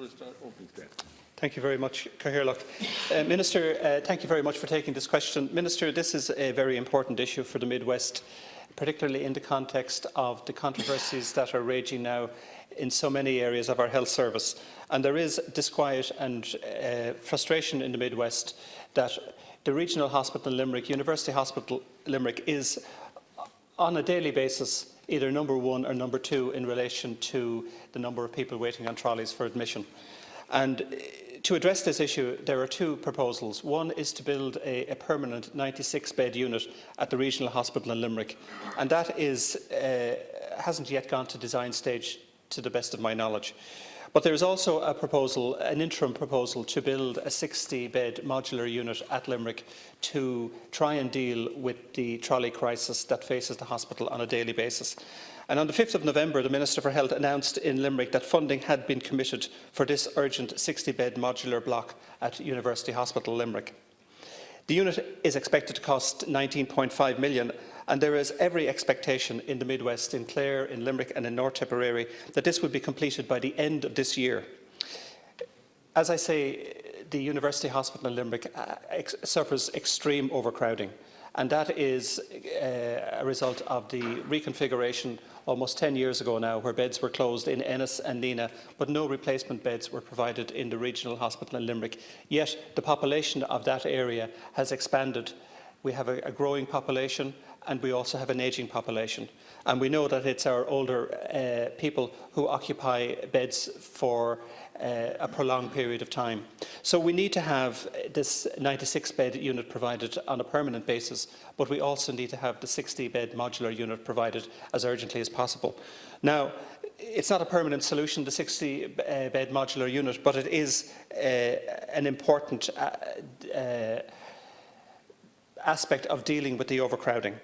for his opening statement. Thank you very much, Cathaoirleach. Minister, thank you very much for taking this question. Minister, this is a very important issue for the Midwest, particularly in the context of the controversies that are raging now in so many areas of our health service. And there is disquiet and frustration in the Midwest that the regional hospital in Limerick, University Hospital Limerick, is on a daily basis either number 1 or number 2 in relation to the number of people waiting on trolleys for admission. And to address this issue, there are 2 proposals. One is to build a permanent 96-bed unit at the regional hospital in Limerick, and that hasn't yet gone to design stage, to the best of my knowledge. But there is also a proposal, an interim proposal, to build a 60-bed modular unit at Limerick to try and deal with the trolley crisis that faces the hospital on a daily basis. And on the 5th of November, the Minister for Health announced in Limerick that funding had been committed for this urgent 60-bed modular block at University Hospital Limerick. The unit is expected to cost £19.5 million, and there is every expectation in the Midwest, in Clare, in Limerick and in North Tipperary, that this will be completed by the end of this year. As I say, the University Hospital in Limerick suffers extreme overcrowding, and that is a result of the reconfiguration almost 10 years ago now, where beds were closed in Ennis and Nenagh, but no replacement beds were provided in the regional hospital in Limerick. Yet the population of that area has expanded. We have a growing population, and we also have an ageing population. And we know that it's our older people who occupy beds for a prolonged period of time. So we need to have this 96-bed unit provided on a permanent basis, but we also need to have the 60-bed modular unit provided as urgently as possible. Now, it's not a permanent solution, the 60-bed modular unit, but it is an important aspect of dealing with the overcrowding.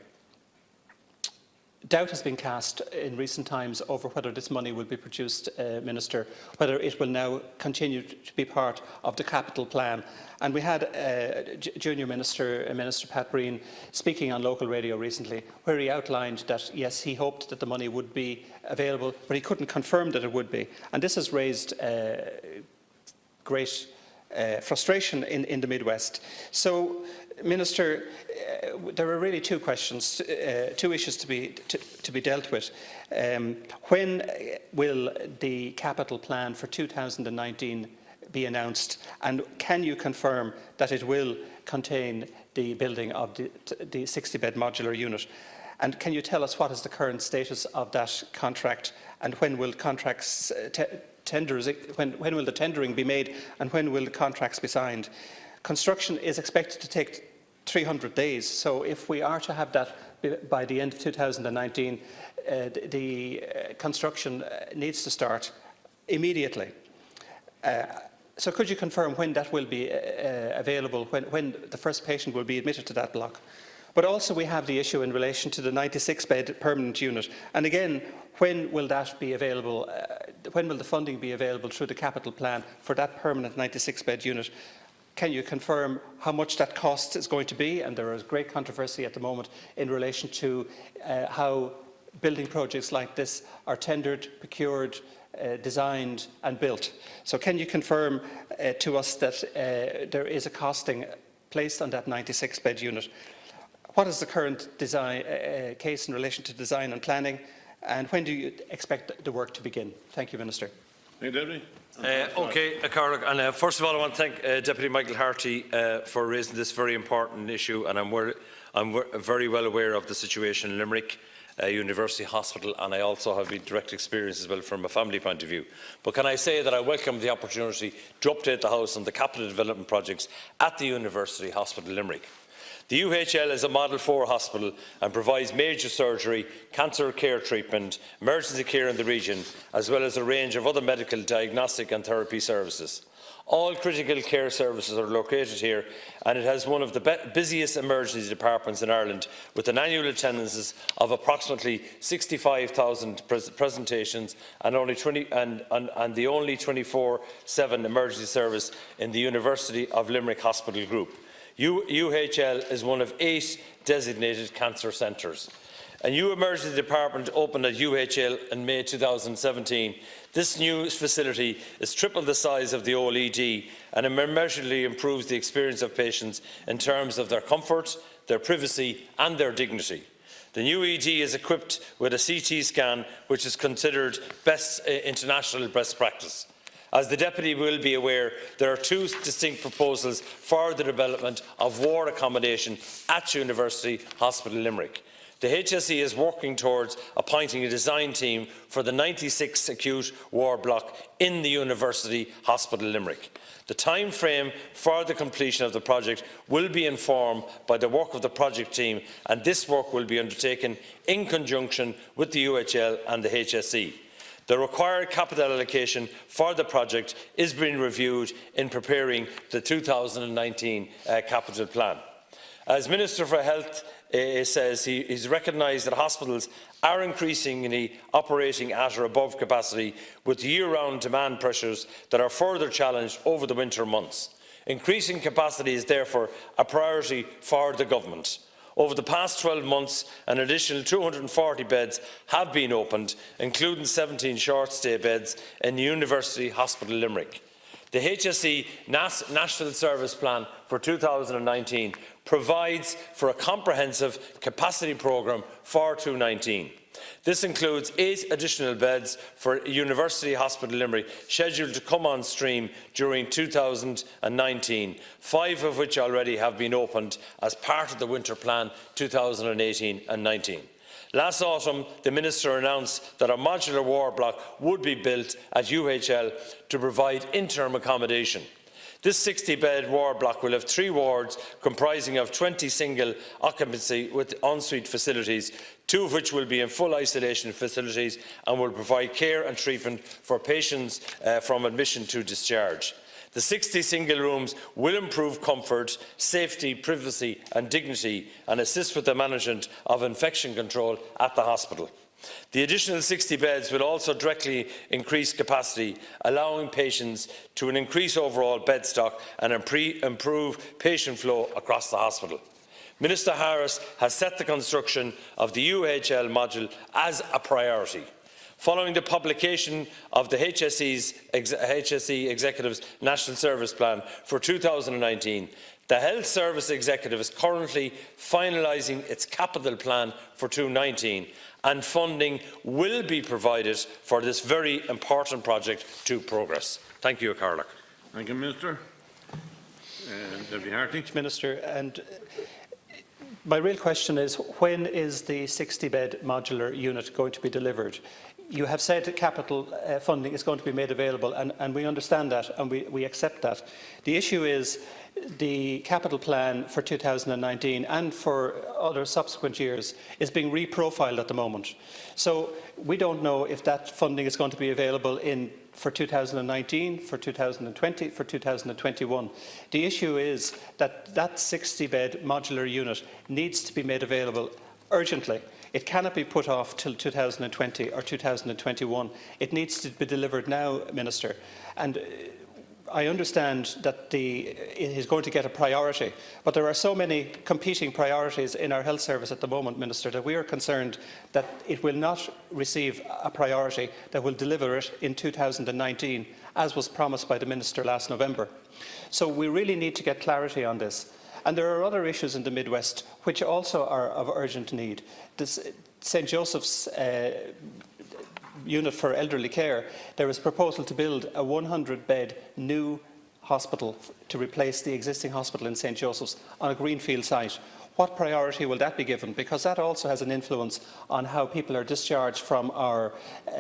Doubt has been cast in recent times over whether this money will be produced, Minister, whether it will now continue to be part of the capital plan. And we had Junior Minister, Minister Pat Breen, speaking on local radio recently, where he outlined that, yes, he hoped that the money would be available, but he couldn't confirm that it would be. And this has raised great frustration in the Midwest. So, Minister, there are really 2 questions, 2 issues to be dealt with. When will the capital plan for 2019 be announced, and can you confirm that it will contain the building of the 60-bed modular unit? And can you tell us what is the current status of that contract, and when will contracts when will the tendering be made, and when will the contracts be signed? Construction is expected to take 300 days, so if we are to have that by the end of 2019, the construction needs to start immediately. So could you confirm when that will be available, when the first patient will be admitted to that block? But also we have the issue in relation to the 96-bed permanent unit. And again, when will that be available? When will the funding be available through the capital plan for that permanent 96-bed unit? Can you confirm how much that cost is going to be? And there is great controversy at the moment in relation to how building projects like this are tendered, procured, designed and built. So can you confirm to us that there is a costing placed on that 96-bed unit? What is the current design case in relation to design and planning, and when do you expect the work to begin? Thank you, Minister. Okay, Carlock, and first of all I want to thank Deputy Michael Harty for raising this very important issue, and I'm very well aware of the situation in Limerick University Hospital, and I also have a direct experience as well from a family point of view. But can I say that I welcome the opportunity to update the House on the capital development projects at the University Hospital Limerick. The UHL is a Model 4 hospital and provides major surgery, cancer care treatment, emergency care in the region, as well as a range of other medical, diagnostic and therapy services. All critical care services are located here, and it has one of the busiest emergency departments in Ireland, with an annual attendance of approximately 65,000 presentations and the only 24/7 emergency service in the University of Limerick Hospital Group. UHL is one of 8 designated cancer centres. A new emergency department opened at UHL in May 2017. This new facility is triple the size of the old ED and immeasurably improves the experience of patients in terms of their comfort, their privacy and their dignity. The new ED is equipped with a CT scan, which is considered international best practice. As the Deputy will be aware, there are two distinct proposals for the development of ward accommodation at University Hospital Limerick. The HSE is working towards appointing a design team for the 96 acute ward block in the University Hospital Limerick. The time frame for the completion of the project will be informed by the work of the project team, and this work will be undertaken in conjunction with the UHL and the HSE. The required capital allocation for the project is being reviewed in preparing the 2019 capital plan. As Minister for Health says, he's recognised that hospitals are increasingly operating at or above capacity, with year-round demand pressures that are further challenged over the winter months. Increasing capacity is therefore a priority for the Government. Over the past 12 months, an additional 240 beds have been opened, including 17 short-stay beds in the University Hospital Limerick. The HSE National Service Plan for 2019 provides for a comprehensive capacity programme for 2019. This includes 8 additional beds for University Hospital Limerick, scheduled to come on stream during 2019, 5 of which already have been opened as part of the Winter Plan 2018 and 19. Last autumn, the Minister announced that a modular ward block would be built at UHL to provide interim accommodation. This 60-bed ward block will have 3 wards comprising of 20 single occupancy with ensuite facilities, 2 of which will be in full isolation facilities and will provide care and treatment for patients from admission to discharge. The 60 single rooms will improve comfort, safety, privacy and dignity and assist with the management of infection control at the hospital. The additional 60 beds will also directly increase capacity, allowing patients to increase overall bed stock and improve patient flow across the hospital. Minister Harris has set the construction of the UHL module as a priority. Following the publication of the HSE Executive's National Service Plan for 2019, the Health Service Executive is currently finalising its capital plan for 2019, and funding will be provided for this very important project to progress. Thank you, Carla. Thank you, Minister. Deputy Harty. Minister, and my real question is, when is the 60-bed modular unit going to be delivered? You have said that capital funding is going to be made available, and we understand that and we accept that. The issue is the capital plan for 2019 and for other subsequent years is being reprofiled at the moment. So we don't know if that funding is going to be available for 2019, for 2020, for 2021. The issue is that that 60-bed modular unit needs to be made available urgently. It cannot be put off till 2020 or 2021. It needs to be delivered now, Minister. And I understand that it is going to get a priority, but there are so many competing priorities in our health service at the moment, Minister, that we are concerned that it will not receive a priority that will deliver it in 2019, as was promised by the Minister last November. So we really need to get clarity on this. And there are other issues in the Midwest which also are of urgent need. This St Joseph's unit for elderly care, there is a proposal to build a 100-bed new hospital to replace the existing hospital in St Joseph's on a greenfield site. What priority will that be given? Because that also has an influence on how people are discharged from our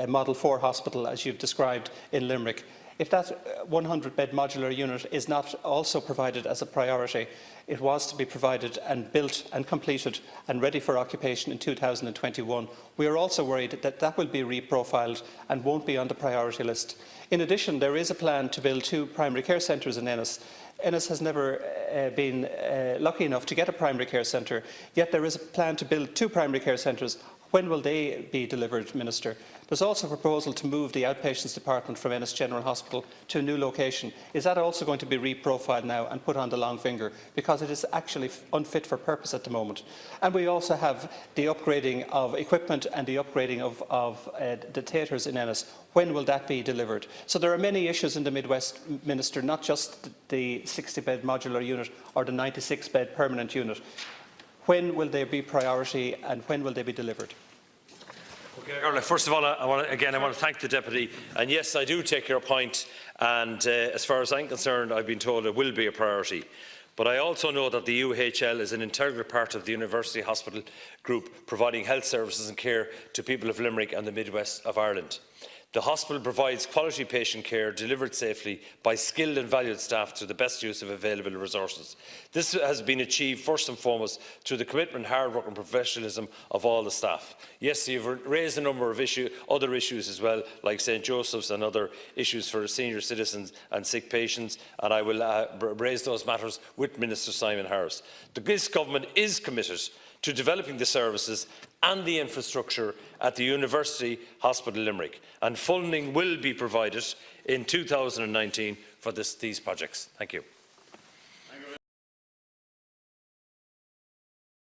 Model 4 hospital, as you've described, in Limerick. If that 100-bed modular unit is not also provided as a priority, it was to be provided and built and completed and ready for occupation in 2021. We are also worried that that will be reprofiled and won't be on the priority list. In addition, there is a plan to build 2 primary care centres in Ennis. Ennis has never been lucky enough to get a primary care centre, yet there is a plan to build 2 primary care centres. When will they be delivered, Minister? There's also a proposal to move the outpatients department from Ennis General Hospital to a new location. Is that also going to be reprofiled now and put on the long finger, because it is actually unfit for purpose at the moment? And we also have the upgrading of equipment and the upgrading of the theatres in Ennis. When will that be delivered? So there are many issues in the Midwest, Minister, not just the 60-bed modular unit or the 96-bed permanent unit. When will they be priority and when will they be delivered? Okay, first of all, I want to thank the Deputy. And yes, I do take your point. And as far as I'm concerned, I've been told it will be a priority. But I also know that the UHL is an integral part of the University Hospital Group, providing health services and care to people of Limerick and the Midwest of Ireland. The hospital provides quality patient care delivered safely by skilled and valued staff to the best use of available resources. This has been achieved first and foremost through the commitment, hard work and professionalism of all the staff. Yes, you've raised a number of other issues as well, like St Joseph's and other issues for senior citizens and sick patients, and I will raise those matters with Minister Simon Harris. This government is committed to developing the services and the infrastructure at the University Hospital Limerick, and funding will be provided in 2019 for these projects. Thank you.